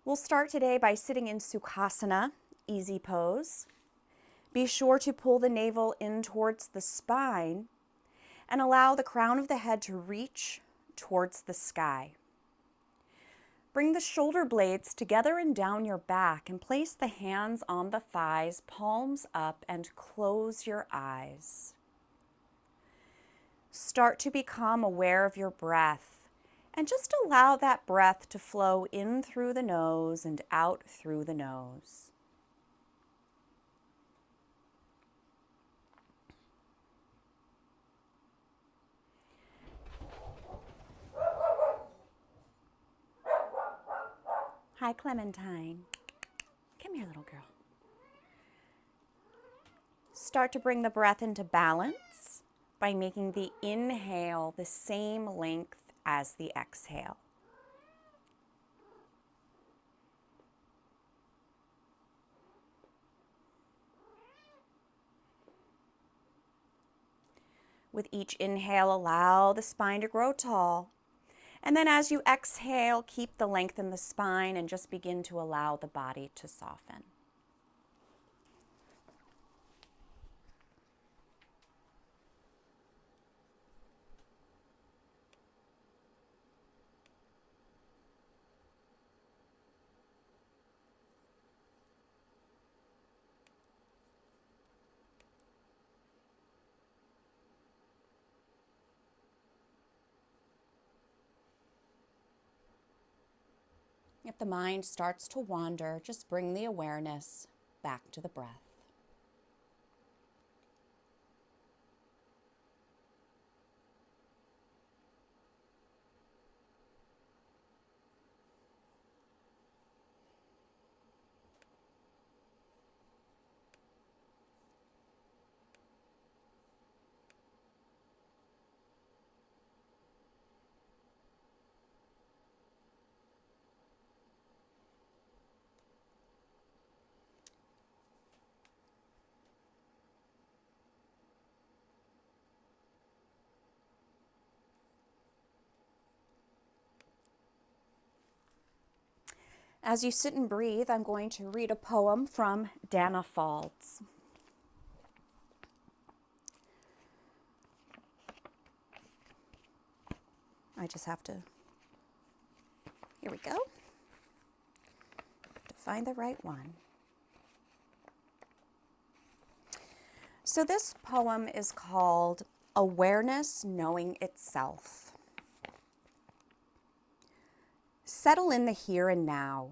We'll start today by sitting in Sukhasana, easy pose. Be sure to pull the navel in towards the spine and allow the crown of the head to reach towards the sky. Bring the shoulder blades together and down your back and place the hands on the thighs, palms up, and close your eyes. Start to become aware of your breath and just allow that breath to flow in through the nose and out through the nose. Hi, Clementine. Come here, little girl. Start to bring the breath into balance by making the inhale the same length as the exhale. With each inhale, allow the spine to grow tall. And then as you exhale, keep the length in the spine and just begin to allow the body to soften. If the mind starts to wander, just bring the awareness back to the breath. As you sit and breathe, I'm going to read a poem from Dana Faulds. I just have to, here we go. To find the right one. So this poem is called Awareness Knowing Itself. Settle in the here and now.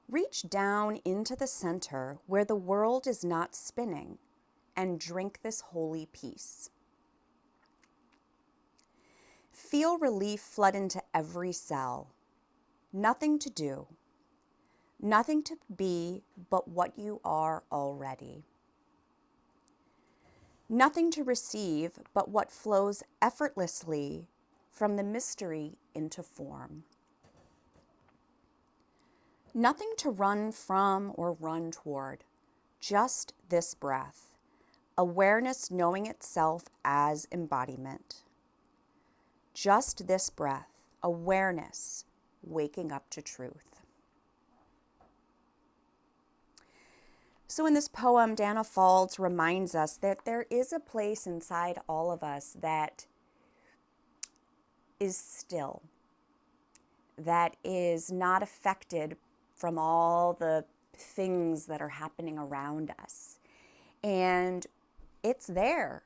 Reach down into the center where the world is not spinning and drink this holy peace. Feel relief flood into every cell. Nothing to do, nothing to be but what you are already. Nothing to receive but what flows effortlessly from the mystery into form. Nothing to run from or run toward, just this breath, awareness knowing itself as embodiment. Just this breath, awareness, waking up to truth. So in this poem, Dana Faulds reminds us that there is a place inside all of us that is still, that is not affected from all the things that are happening around us. And it's there.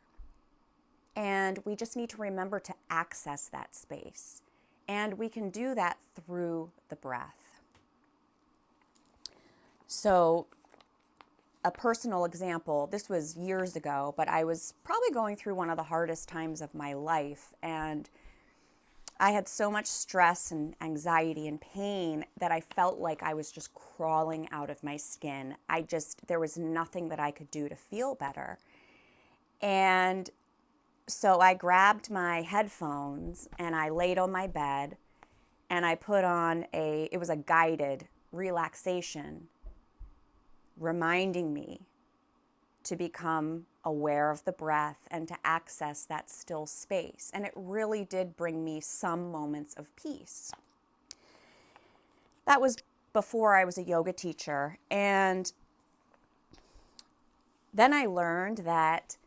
And we just need to remember to access that space. And we can do that through the breath. So a personal example, this was years ago, but I was probably going through one of the hardest times of my life. And I had so much stress and anxiety and pain that I felt like I was just crawling out of my skin. There was nothing that I could do to feel better. And so I grabbed my headphones and I laid on my bed and I put on it was a guided relaxation, reminding me to become aware of the breath and to access that still space. And it really did bring me some moments of peace. That was before I was a yoga teacher. And then I learned that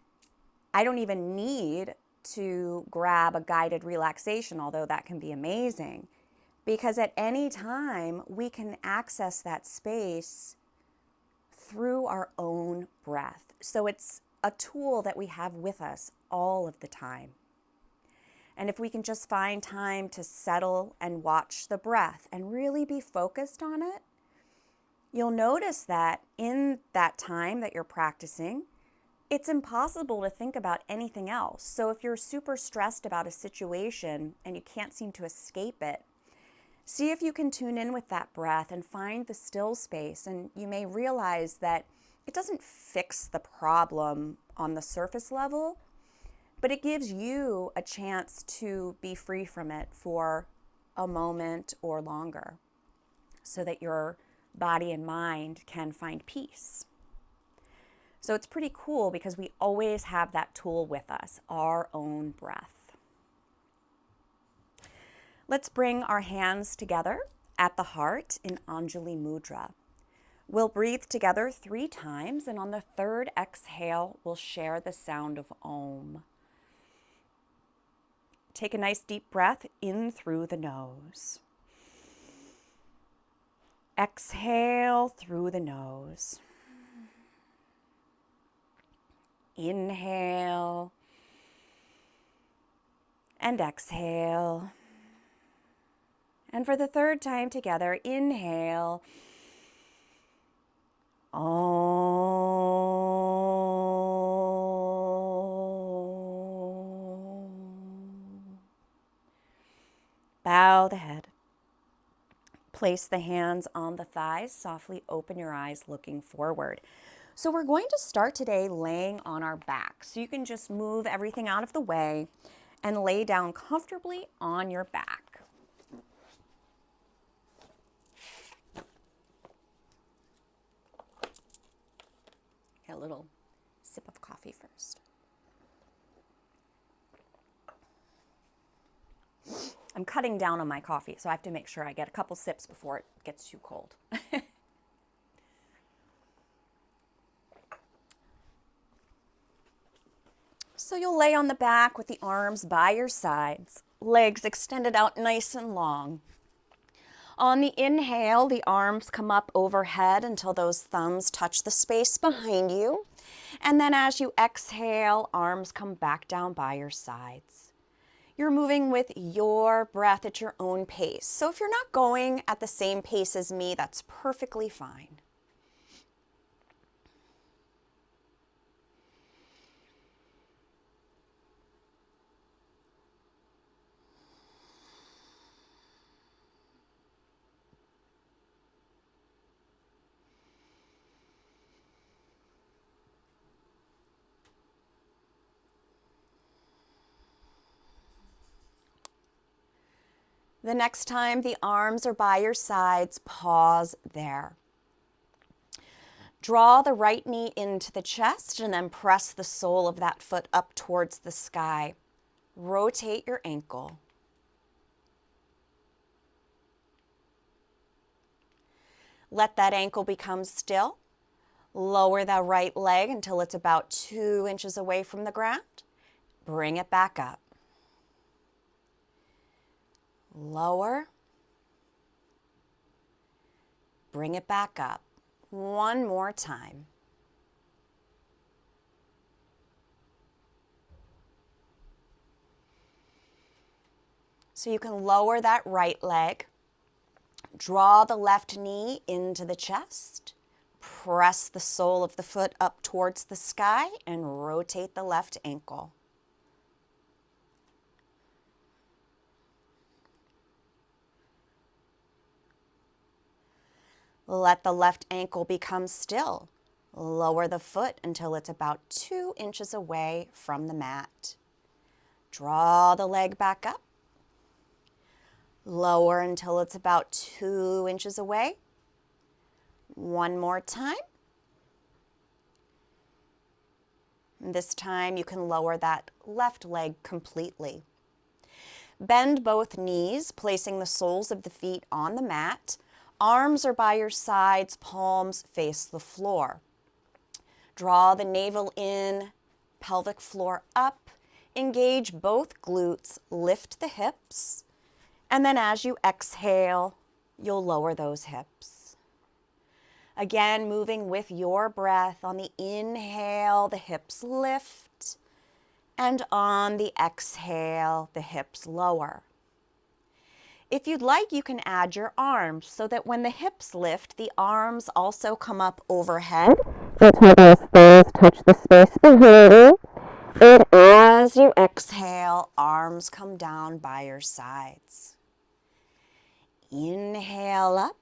I don't even need to grab a guided relaxation, although that can be amazing, because at any time we can access that space through our own breath. So it's a tool that we have with us all of the time. And if we can just find time to settle and watch the breath and really be focused on it, you'll notice that in that time that you're practicing, it's impossible to think about anything else. So if you're super stressed about a situation and you can't seem to escape it, see if you can tune in with that breath and find the still space. And you may realize that it doesn't fix the problem on the surface level, but it gives you a chance to be free from it for a moment or longer so that your body and mind can find peace. So it's pretty cool because we always have that tool with us, our own breath. Let's bring our hands together at the heart in Anjali mudra. We'll breathe together 3 times, and on the 3rd exhale, we'll share the sound of Om. Take a nice deep breath in through the nose. Exhale through the nose. Inhale and exhale. And for the 3rd time together, inhale. Bow the head. Place the hands on the thighs. Softly open your eyes, looking forward. So we're going to start today laying on our back. So you can just move everything out of the way and lay down comfortably on your back. Get a little sip of coffee first. I'm cutting down on my coffee, so I have to make sure I get a couple sips before it gets too cold. So you'll lay on the back with the arms by your sides, legs extended out nice and long. On the inhale, the arms come up overhead until those thumbs touch the space behind you. And then as you exhale, arms come back down by your sides. You're moving with your breath at your own pace. So if you're not going at the same pace as me, that's perfectly fine. The next time the arms are by your sides, pause there. Draw the right knee into the chest and then press the sole of that foot up towards the sky. Rotate your ankle. Let that ankle become still. Lower the right leg until it's about 2 inches away from the ground. Bring it back up. Lower. Bring it back up. One more time. So you can lower that right leg. Draw the left knee into the chest. Press the sole of the foot up towards the sky and rotate the left ankle. Let the left ankle become still. Lower the foot until it's about 2 inches away from the mat. Draw the leg back up. Lower until it's about 2 inches away. One more time. This time you can lower that left leg completely. Bend both knees, placing the soles of the feet on the mat. Arms are by your sides, palms face the floor. Draw the navel in, pelvic floor up. Engage both glutes, lift the hips. And then as you exhale, you'll lower those hips. Again, moving with your breath. On the inhale, the hips lift. And on the exhale, the hips lower. If you'd like, you can add your arms so that when the hips lift, the arms also come up overhead. Until those thighs touch the space behind you. And as you exhale, arms come down by your sides. Inhale up.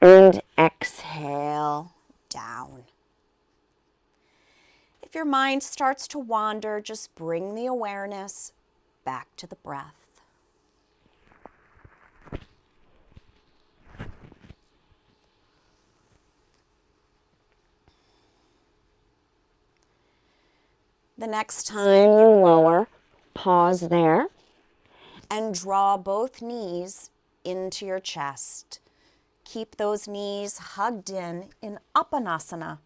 And exhale down. If your mind starts to wander, just bring the awareness back to the breath. The next time you lower, pause there and draw both knees into your chest. Keep those knees hugged in Uppanasana.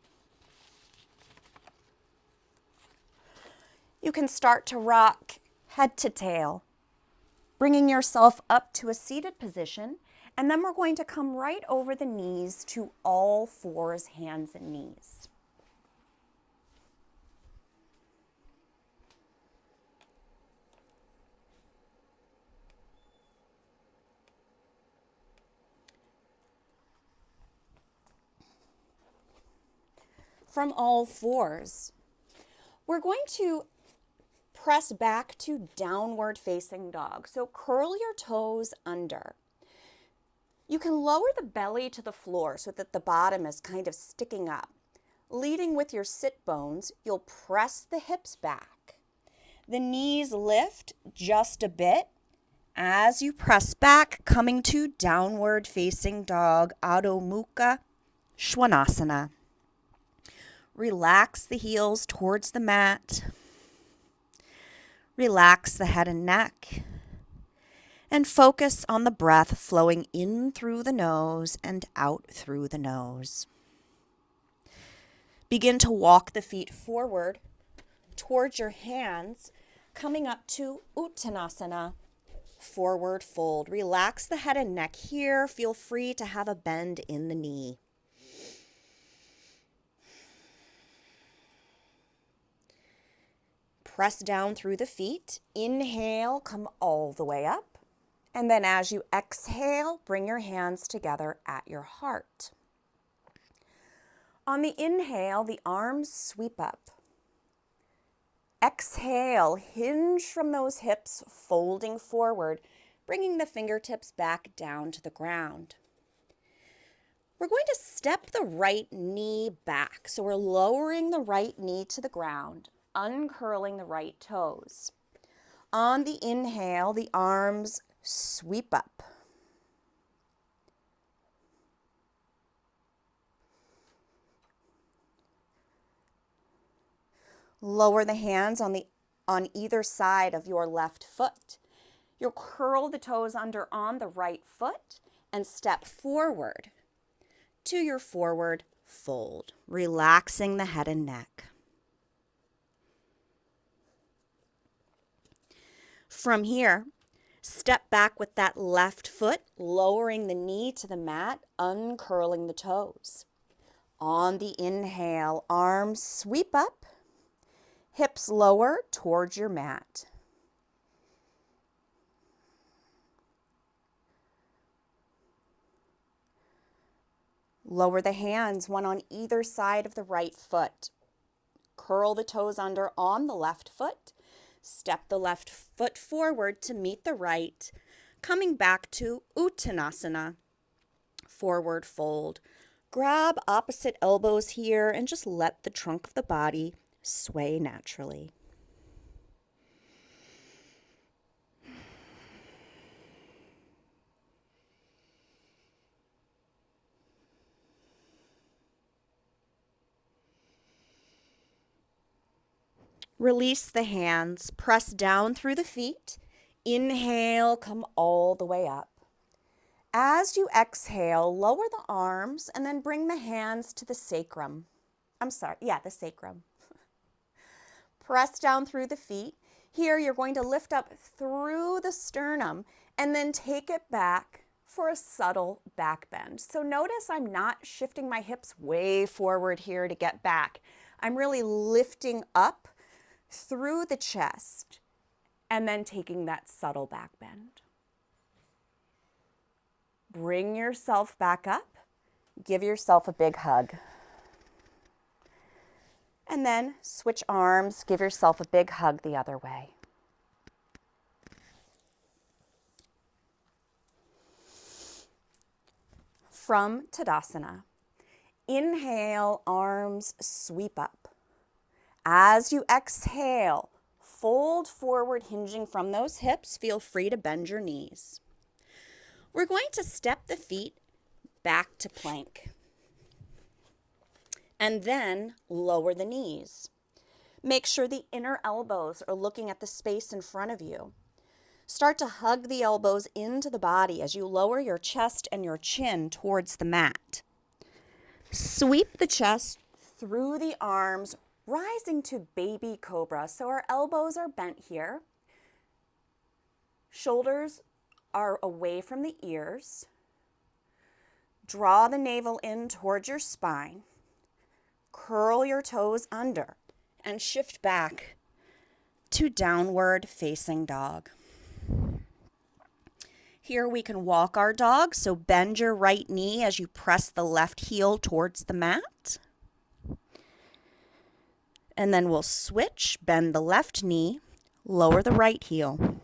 You can start to rock head to tail, bringing yourself up to a seated position, and then we're going to come right over the knees to all fours, hands and knees. From all fours, we're going to press back to downward facing dog. So curl your toes under. You can lower the belly to the floor so that the bottom is kind of sticking up. Leading with your sit bones, you'll press the hips back. The knees lift just a bit as you press back, coming to downward facing dog, Adho Mukha Svanasana. Relax the heels towards the mat. Relax the head and neck. And focus on the breath flowing in through the nose and out through the nose. Begin to walk the feet forward towards your hands, coming up to Uttanasana, forward fold. Relax the head and neck here. Feel free to have a bend in the knee. Press down through the feet. Inhale, come all the way up. And then as you exhale, bring your hands together at your heart. On the inhale, the arms sweep up. Exhale, hinge from those hips, folding forward, bringing the fingertips back down to the ground. We're going to step the right knee back. So we're lowering the right knee to the ground, uncurling the right toes. On the inhale, the arms sweep up. Lower the hands on either side of your left foot. You'll curl the toes under on the right foot and step forward to your forward fold, relaxing the head and neck. From here, step back with that left foot, lowering the knee to the mat, uncurling the toes. On the inhale, arms sweep up, hips lower towards your mat. Lower the hands, one on either side of the right foot. Curl the toes under on the left foot. Step the left foot forward to meet the right, coming back to Uttanasana, forward fold. Grab opposite elbows here and just let the trunk of the body sway naturally. Release the hands, press down through the feet. Inhale, come all the way up. As you exhale, lower the arms and then bring the hands to the sacrum. The sacrum. Press down through the feet. Here, you're going to lift up through the sternum and then take it back for a subtle back bend. So notice I'm not shifting my hips way forward here to get back. I'm really lifting up through the chest and then taking that subtle back bend. Bring yourself back up. Give yourself a big hug. And then switch arms, give yourself a big hug the other way. From Tadasana, inhale, arms sweep up. As you exhale, fold forward, hinging from those hips. Feel free to bend your knees. We're going to step the feet back to plank. And then lower the knees. Make sure the inner elbows are looking at the space in front of you. Start to hug the elbows into the body as you lower your chest and your chin towards the mat. Sweep the chest through the arms, rising to baby cobra. So our elbows are bent here. Shoulders are away from the ears. Draw the navel in towards your spine. Curl your toes under and shift back to downward facing dog. Here we can walk our dog, so bend your right knee as you press the left heel towards the mat. And then we'll switch, bend the left knee, lower the right heel.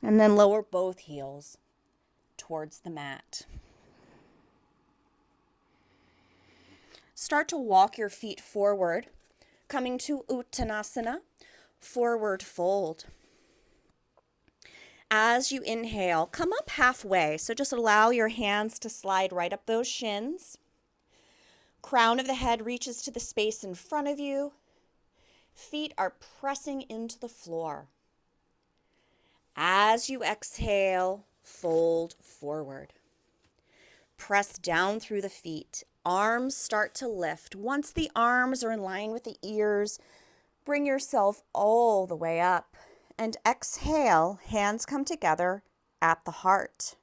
And then lower both heels towards the mat. Start to walk your feet forward, coming to Uttanasana, forward fold. As you inhale, come up halfway. So just allow your hands to slide right up those shins. Crown of the head reaches to the space in front of you. Feet are pressing into the floor. As you exhale, fold forward. Press down through the feet. Arms start to lift. Once the arms are in line with the ears, bring yourself all the way up. And exhale, hands come together at the heart.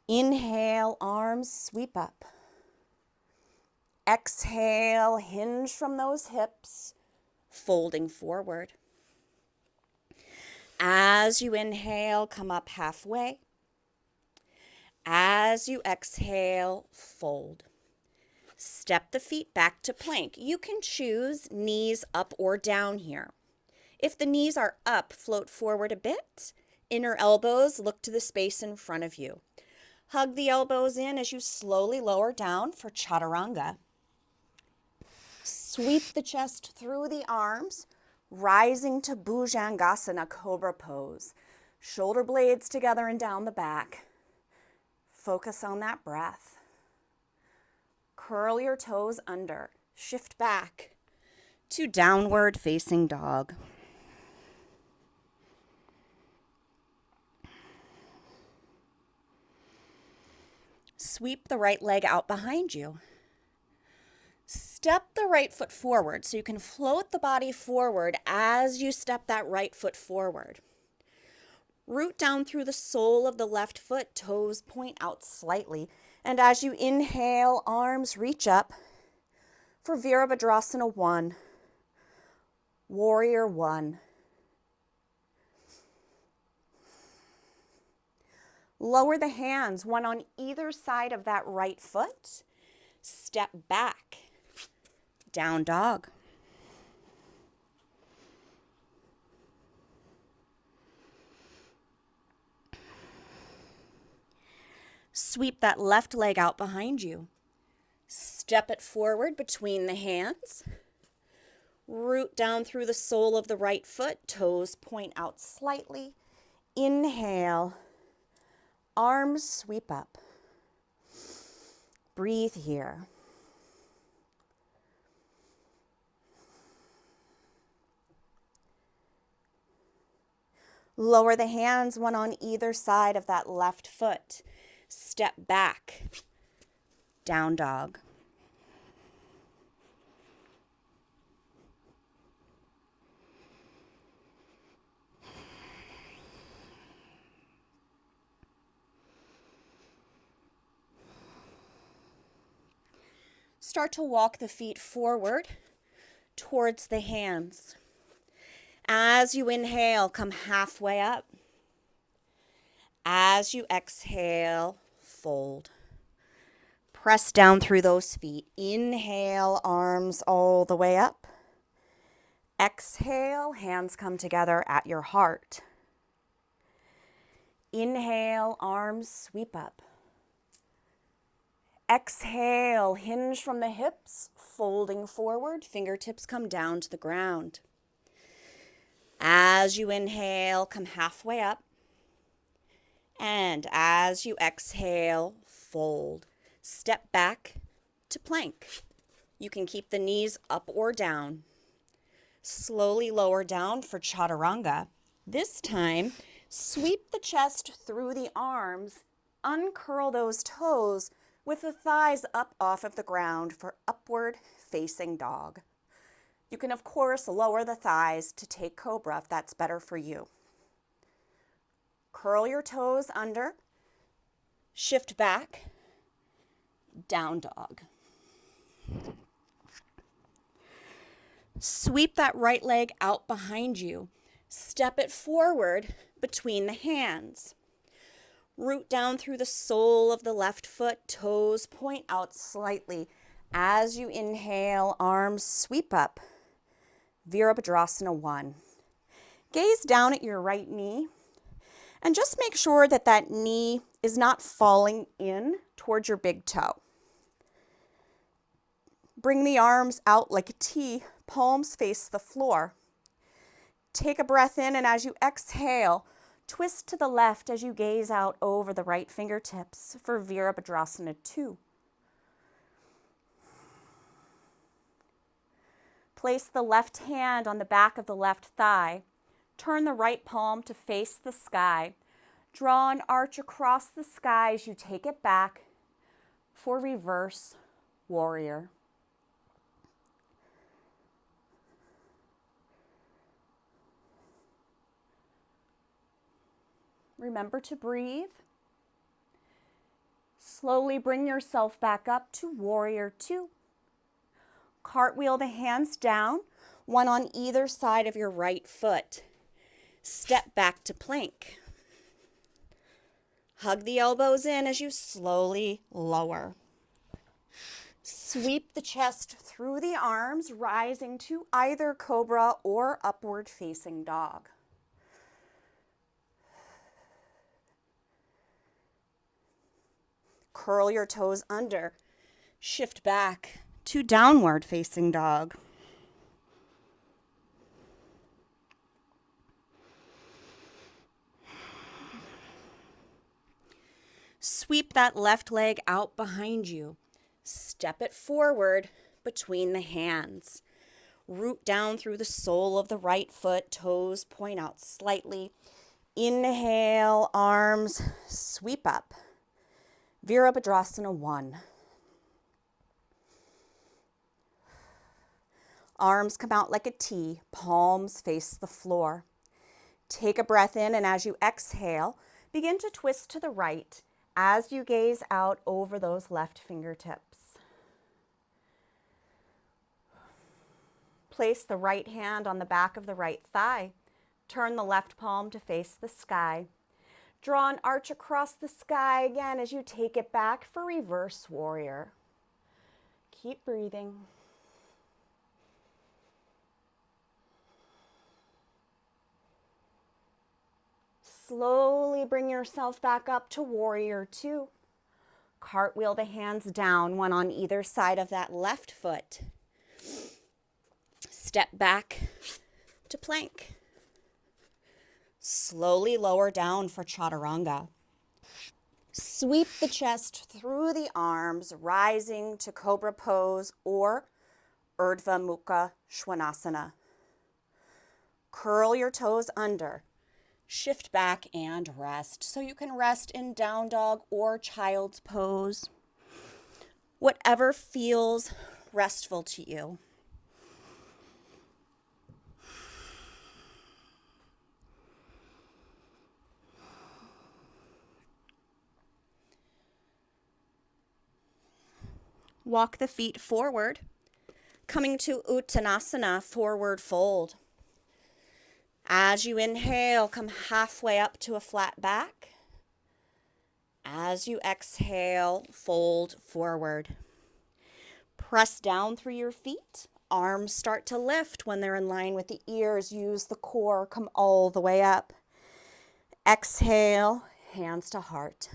Inhale, arms sweep up. Exhale, hinge from those hips, folding forward. As you inhale, come up halfway. As you exhale, fold. Step the feet back to plank. You can choose knees up or down here. If the knees are up, float forward a bit. Inner elbows look to the space in front of you. Hug the elbows in as you slowly lower down for chaturanga. Sweep the chest through the arms, rising to Bhujangasana, cobra pose. Shoulder blades together and down the back. Focus on that breath. Curl your toes under. Shift back to downward facing dog. Sweep the right leg out behind you. Step the right foot forward so you can float the body forward as you step that right foot forward. Root down through the sole of the left foot, toes point out slightly. And as you inhale, arms reach up for Virabhadrasana 1, Warrior 1. Lower the hands, one on either side of that right foot. Step back, down dog. Sweep that left leg out behind you. Step it forward between the hands. Root down through the sole of the right foot. Toes point out slightly. Inhale, arms sweep up. Breathe here. Lower the hands, one on either side of that left foot. Step back, down dog. Start to walk the feet forward towards the hands. As you inhale, come halfway up. As you exhale, fold. Press down through those feet. Inhale, arms all the way up. Exhale, hands come together at your heart. Inhale, arms sweep up. Exhale, hinge from the hips, folding forward, fingertips come down to the ground. As you inhale, come halfway up. And as you exhale, fold. Step back to plank. You can keep the knees up or down. Slowly lower down for chaturanga. This time, sweep the chest through the arms, uncurl those toes with the thighs up off of the ground for upward facing dog. You can, of course, lower the thighs to take cobra if that's better for you. Curl your toes under, shift back, down dog. Sweep that right leg out behind you. Step it forward between the hands. Root down through the sole of the left foot, toes point out slightly. As you inhale, arms sweep up. Virabhadrasana 1. Gaze down at your right knee and just make sure that that knee is not falling in towards your big toe. Bring the arms out like a T, palms face the floor. Take a breath in, and as you exhale, twist to the left as you gaze out over the right fingertips for Virabhadrasana 2. Place the left hand on the back of the left thigh. Turn the right palm to face the sky. Draw an arch across the sky as you take it back for reverse warrior. Remember to breathe. Slowly bring yourself back up to warrior 2. Cartwheel the hands down, one on either side of your right foot. Step back to plank. Hug the elbows in as you slowly lower. Sweep the chest through the arms, rising to either cobra or upward facing dog. Curl your toes under. Shift back to downward facing dog. Sweep that left leg out behind you. Step it forward between the hands. Root down through the sole of the right foot, toes point out slightly. Inhale, arms sweep up. Virabhadrasana 1. Arms come out like a T, palms face the floor. Take a breath in, and as you exhale, begin to twist to the right as you gaze out over those left fingertips. Place the right hand on the back of the right thigh. Turn the left palm to face the sky. Draw an arch across the sky again as you take it back for reverse warrior. Keep breathing. Slowly bring yourself back up to warrior 2. Cartwheel the hands down, one on either side of that left foot. Step back to plank. Slowly lower down for chaturanga. Sweep the chest through the arms, rising to cobra pose or Urdhva Mukha Svanasana. Curl your toes under. Shift back and rest. So you can rest in down dog or child's pose. Whatever feels restful to you. Walk the feet forward, coming to Uttanasana, forward fold. As you inhale, come halfway up to a flat back. As you exhale, fold forward. Press down through your feet. Arms start to lift when they're in line with the ears. Use the core, come all the way up. Exhale, hands to heart.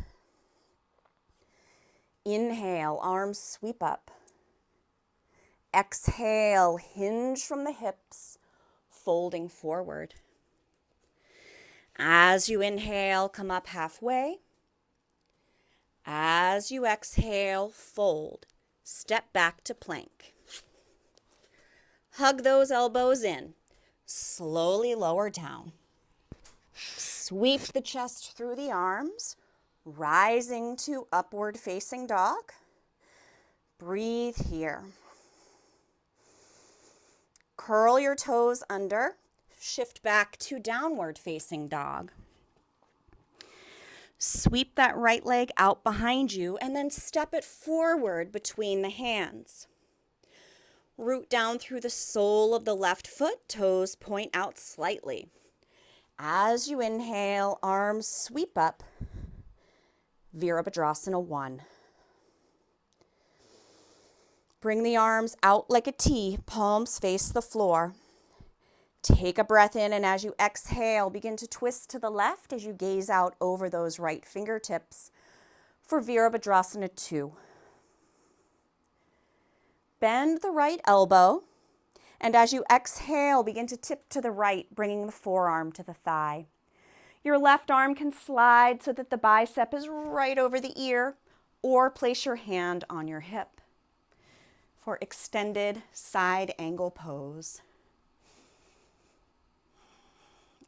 Inhale, arms sweep up. Exhale, hinge from the hips, folding forward. As you inhale, come up halfway. As you exhale, fold. Step back to plank. Hug those elbows in. Slowly lower down. Sweep the chest through the arms, rising to upward facing dog. Breathe here. Curl your toes under. Shift back to downward facing dog. Sweep that right leg out behind you and then step it forward between the hands. Root down through the sole of the left foot, toes point out slightly. As you inhale, arms sweep up. Virabhadrasana 1. Bring the arms out like a T, palms face the floor. Take a breath in, and as you exhale, begin to twist to the left as you gaze out over those right fingertips for Virabhadrasana 2. Bend the right elbow, and as you exhale, begin to tip to the right, bringing the forearm to the thigh. Your left arm can slide so that the bicep is right over the ear, or place your hand on your hip for extended side angle pose.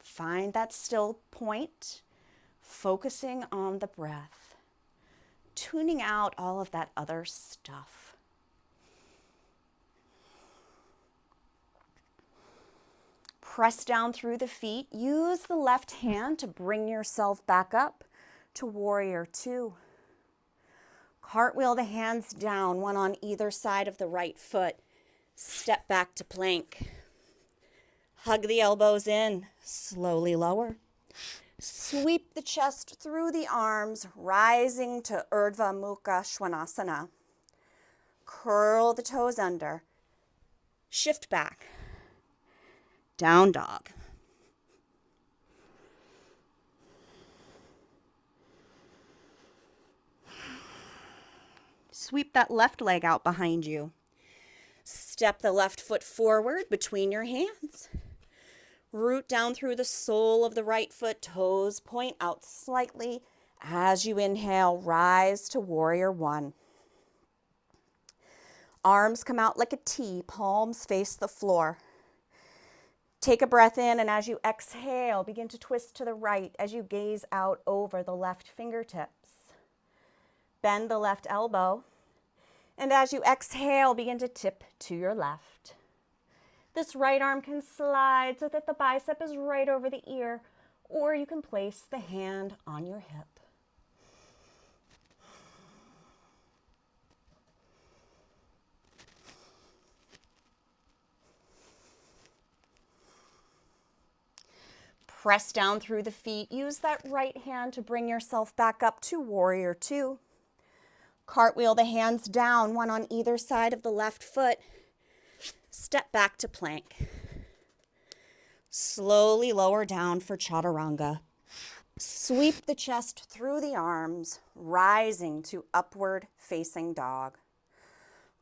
Find that still point, focusing on the breath, tuning out all of that other stuff. Press down through the feet. Use the left hand to bring yourself back up to Warrior 2. Cartwheel the hands down, one on either side of the right foot. Step back to plank. Hug the elbows in, slowly lower. Sweep the chest through the arms, rising to Urdhva Mukha Svanasana. Curl the toes under. Shift back. Down dog. Sweep that left leg out behind you. Step the left foot forward between your hands. Root down through the sole of the right foot, toes point out slightly. As you inhale, rise to Warrior 1. Arms come out like a T, palms face the floor. Take a breath in, and as you exhale, begin to twist to the right as you gaze out over the left fingertips. Bend the left elbow, and as you exhale, begin to tip to your left. This right arm can slide so that the bicep is right over the ear, or you can place the hand on your hip. Press down through the feet. Use that right hand to bring yourself back up to Warrior 2. Cartwheel the hands down, one on either side of the left foot. Step back to plank. Slowly lower down for chaturanga. Sweep the chest through the arms, rising to upward facing dog.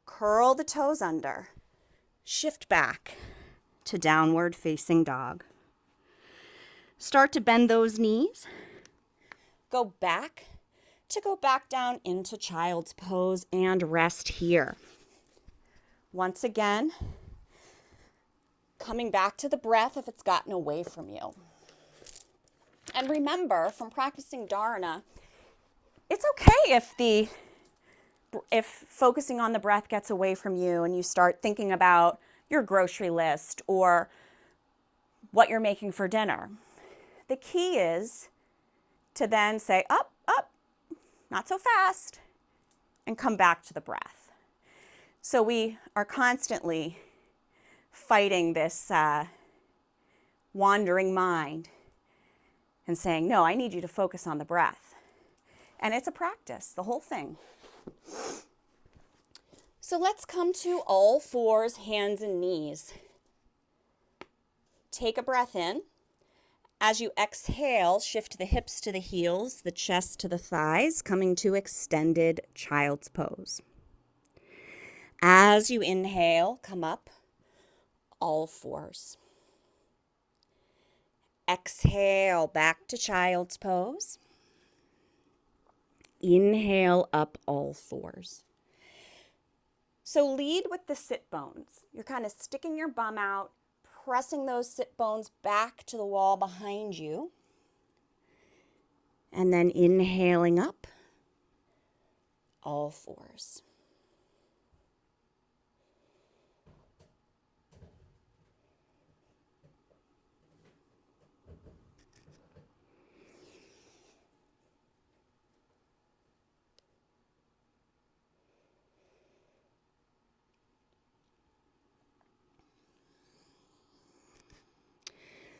Curl the toes under. Shift back to downward facing dog. Start to bend those knees. Go back down into child's pose and rest here. Once again, coming back to the breath if it's gotten away from you. And remember, from practicing dharana, it's okay if focusing on the breath gets away from you and you start thinking about your grocery list or what you're making for dinner. The key is to then say, up, not so fast, and come back to the breath. So we are constantly fighting this wandering mind and saying, no, I need you to focus on the breath. And it's a practice, the whole thing. So let's come to all fours, hands and knees. Take a breath in. As you exhale, shift the hips to the heels, the chest to the thighs, coming to extended child's pose. As you inhale, come up, all fours. Exhale, back to child's pose. Inhale, up, all fours. So lead with the sit bones. You're kind of sticking your bum out, pressing those sit bones back to the wall behind you. And then inhaling up, all fours.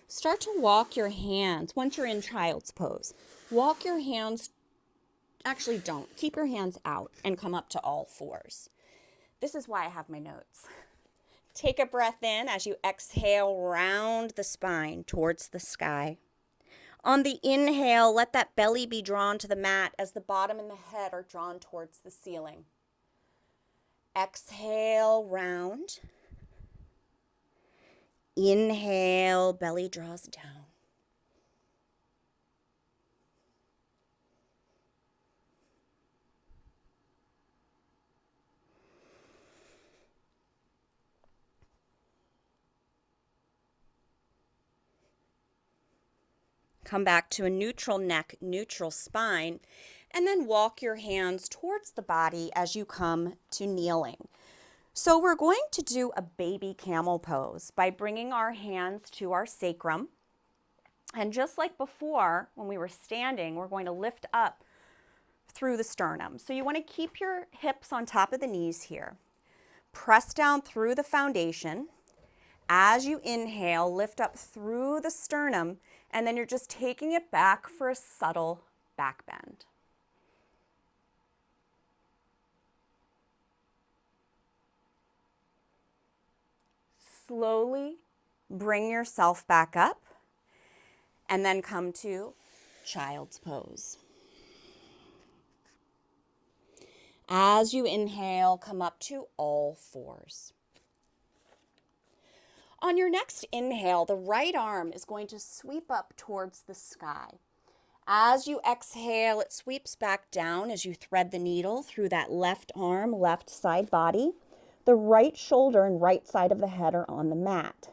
Start to walk your hands, once you're in child's pose, walk your hands, actually don't, keep your hands out and come up to all fours. This is why I have my notes. Take a breath in as you exhale, round the spine towards the sky. On the inhale, let that belly be drawn to the mat as the bottom and the head are drawn towards the ceiling. Exhale, round. Inhale, belly draws down. Come back to a neutral neck, neutral spine, and then walk your hands towards the body as you come to kneeling. So we're going to do a baby camel pose by bringing our hands to our sacrum. And just like before, when we were standing, we're going to lift up through the sternum. So you want to keep your hips on top of the knees here. Press down through the foundation. As you inhale, lift up through the sternum, and then you're just taking it back for a subtle back bend. Slowly bring yourself back up and then come to child's pose. As you inhale, come up to all fours. On your next inhale, the right arm is going to sweep up towards the sky. As you exhale, it sweeps back down as you thread the needle through that left arm, left side body. The right shoulder and right side of the head are on the mat.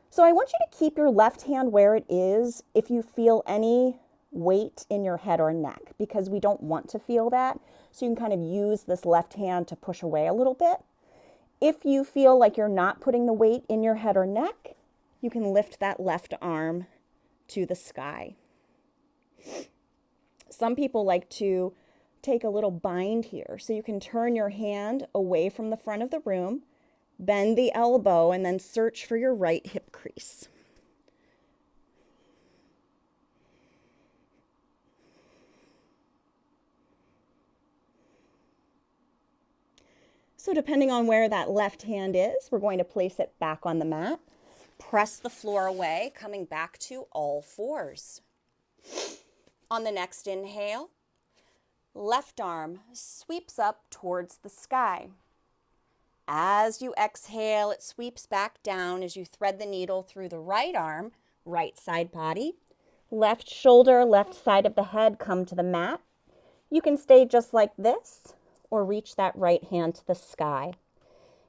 So I want you to keep your left hand where it is if you feel any weight in your head or neck, because we don't want to feel that. So you can kind of use this left hand to push away a little bit. If you feel like you're not putting the weight in your head or neck, you can lift that left arm to the sky. Some people like to take a little bind here. So you can turn your hand away from the front of the room, bend the elbow, and then search for your right hip crease. So depending on where that left hand is, we're going to place it back on the mat. Press the floor away, coming back to all fours. On the next inhale, left arm sweeps up towards the sky. As you exhale, it sweeps back down as you thread the needle through the right arm, Right side body. Left shoulder, left side of the head come to the mat. You can stay just like this or reach that right hand to the sky.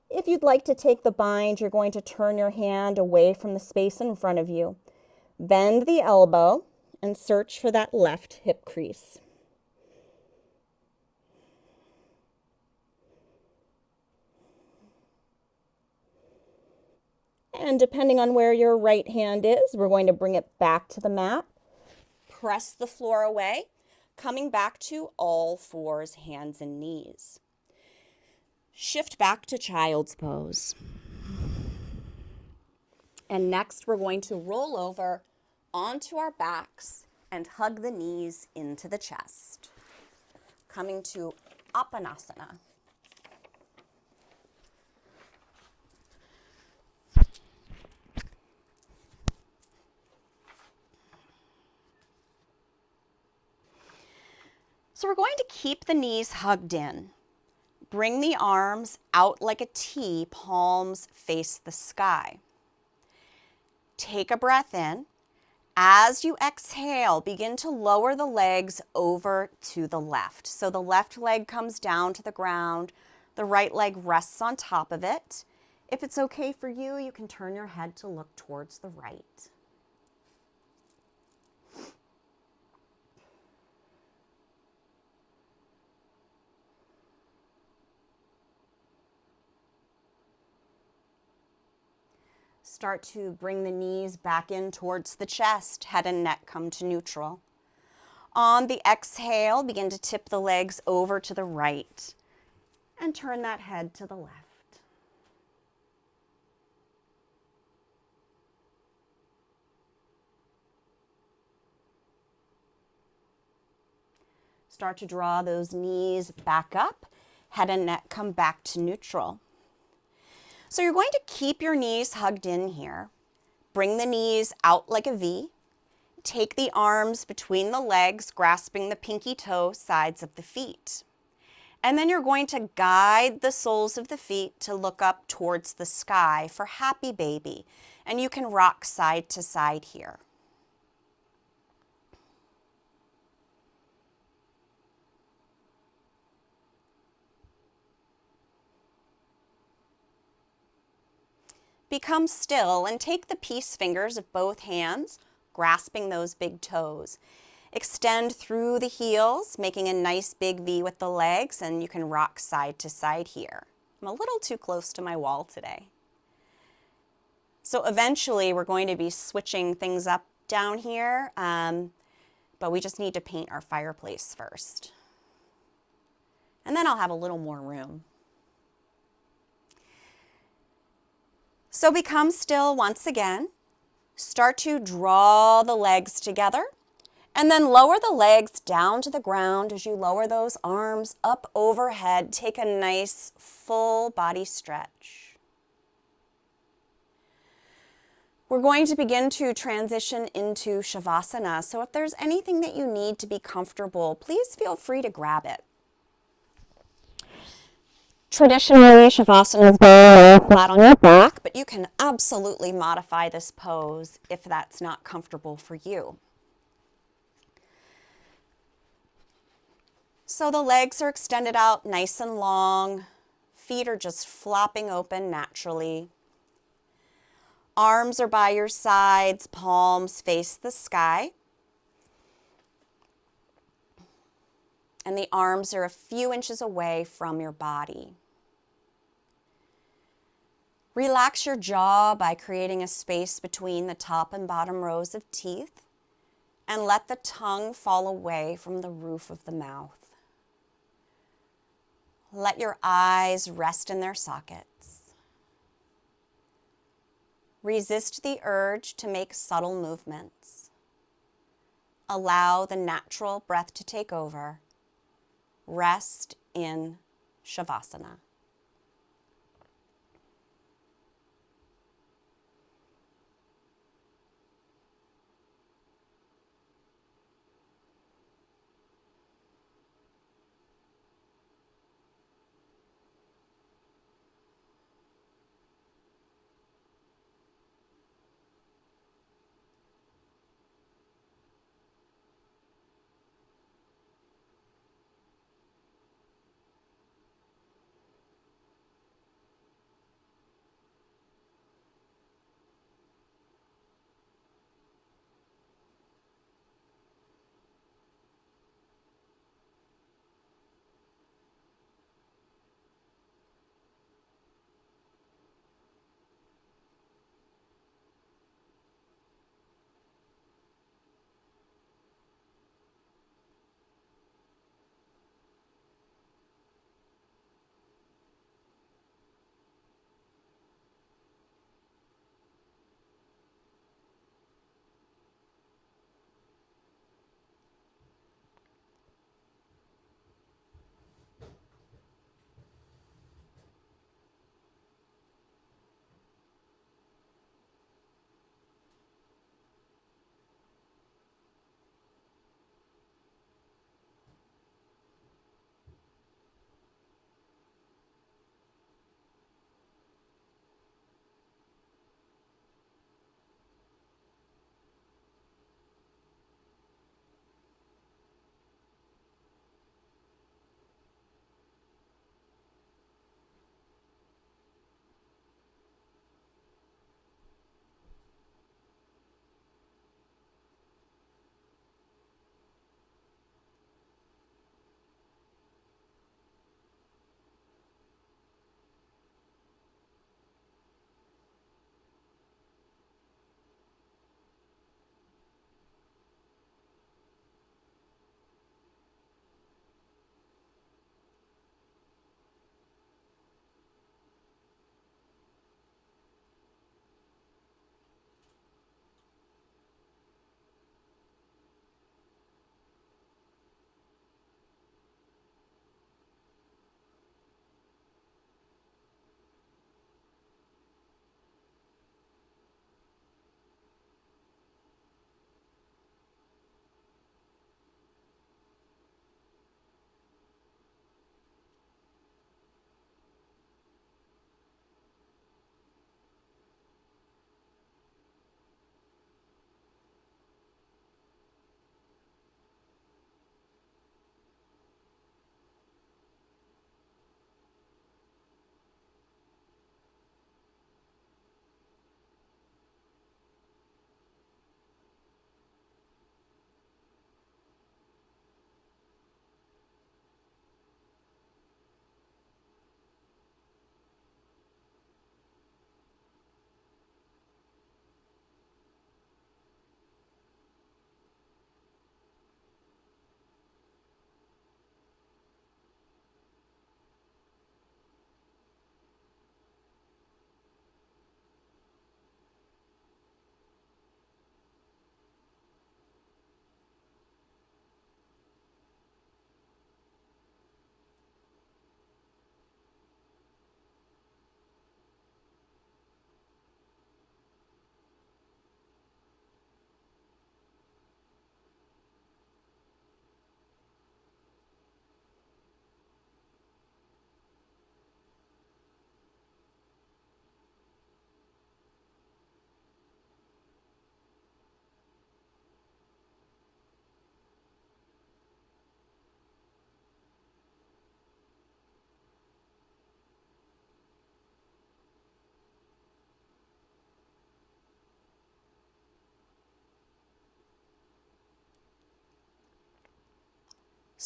If you'd like to take the bind, you're going to turn your hand away from the space in front of you. Bend the elbow and search for that left hip crease. And depending on where your right hand is, we're going to bring it back to the mat. Press the floor away, coming back to all fours, hands and knees. Shift back to child's pose. And next we're going to roll over onto our backs and hug the knees into the chest. Coming to Apanasana. So we're going to keep the knees hugged in. Bring the arms out like a T, palms face the sky. Take a breath in. As you exhale, begin to lower the legs over to the left. So the left leg comes down to the ground, the right leg rests on top of it. If it's okay for you, you can turn your head to look towards the right. Start to bring the knees back in towards the chest, head and neck come to neutral. On the exhale, begin to tip the legs over to the right and turn that head to the left. Start to draw those knees back up, head and neck come back to neutral. So you're going to keep your knees hugged in here. Bring the knees out like a V. Take the arms between the legs, grasping the pinky toe sides of the feet. And then you're going to guide the soles of the feet to look up towards the sky for happy baby. And you can rock side to side here. Become still and take the peace fingers of both hands, grasping those big toes. Extend through the heels, making a nice big V with the legs, and you can rock side to side here. I'm a little too close to my wall today. So eventually we're going to be switching things up down here, but we just need to paint our fireplace first. And then I'll have a little more room. So become still once again. Start to draw the legs together and then lower the legs down to the ground as you lower those arms up overhead. Take a nice full body stretch. We're going to begin to transition into Shavasana. So if there's anything that you need to be comfortable, please feel free to grab it. Traditionally, Shavasana is very flat on your back, but you can absolutely modify this pose if that's not comfortable for you. So the legs are extended out nice and long. Feet are just flopping open naturally. Arms are by your sides, palms face the sky. And the arms are a few inches away from your body. Relax your jaw by creating a space between the top and bottom rows of teeth, and let the tongue fall away from the roof of the mouth. Let your eyes rest in their sockets. Resist the urge to make subtle movements. Allow the natural breath to take over. Rest in Shavasana.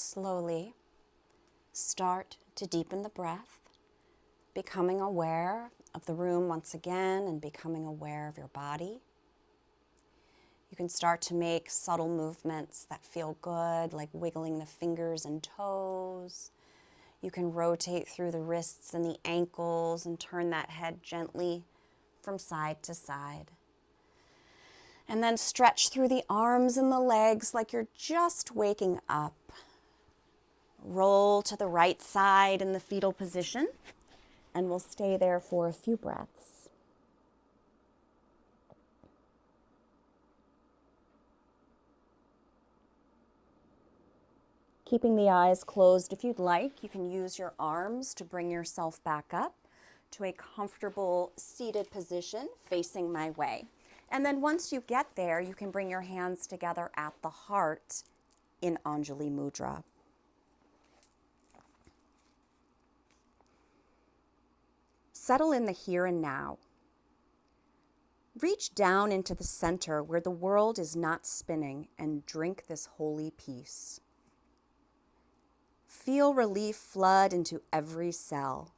Slowly start to deepen the breath, becoming aware of the room once again and becoming aware of your body. You can start to make subtle movements that feel good, like wiggling the fingers and toes. You can rotate through the wrists and the ankles and turn that head gently from side to side. And then stretch through the arms and the legs like you're just waking up. Roll to the right side in the fetal position, and we'll stay there for a few breaths. Keeping the eyes closed if you'd like, you can use your arms to bring yourself back up to a comfortable seated position facing my way. And then once you get there, you can bring your hands together at the heart in Anjali mudra. Settle in the here and now. Reach down into the center where the world is not spinning and drink this holy peace. Feel relief flood into every cell.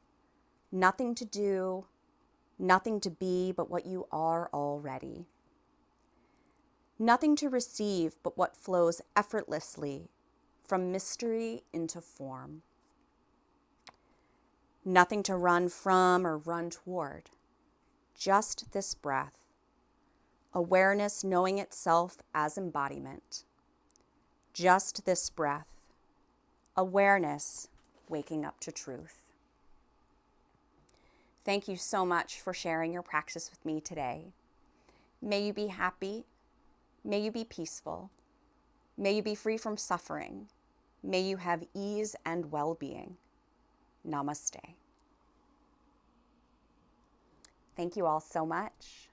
Nothing to do, nothing to be but what you are already. Nothing to receive but what flows effortlessly from mystery into form. Nothing to run from or run toward. Just this breath. Awareness knowing itself as embodiment. Just this breath. Awareness waking up to truth. Thank you so much for sharing your practice with me today. May you be happy. May you be peaceful. May you be free from suffering. May you have ease and well-being. Namaste. Thank you all so much.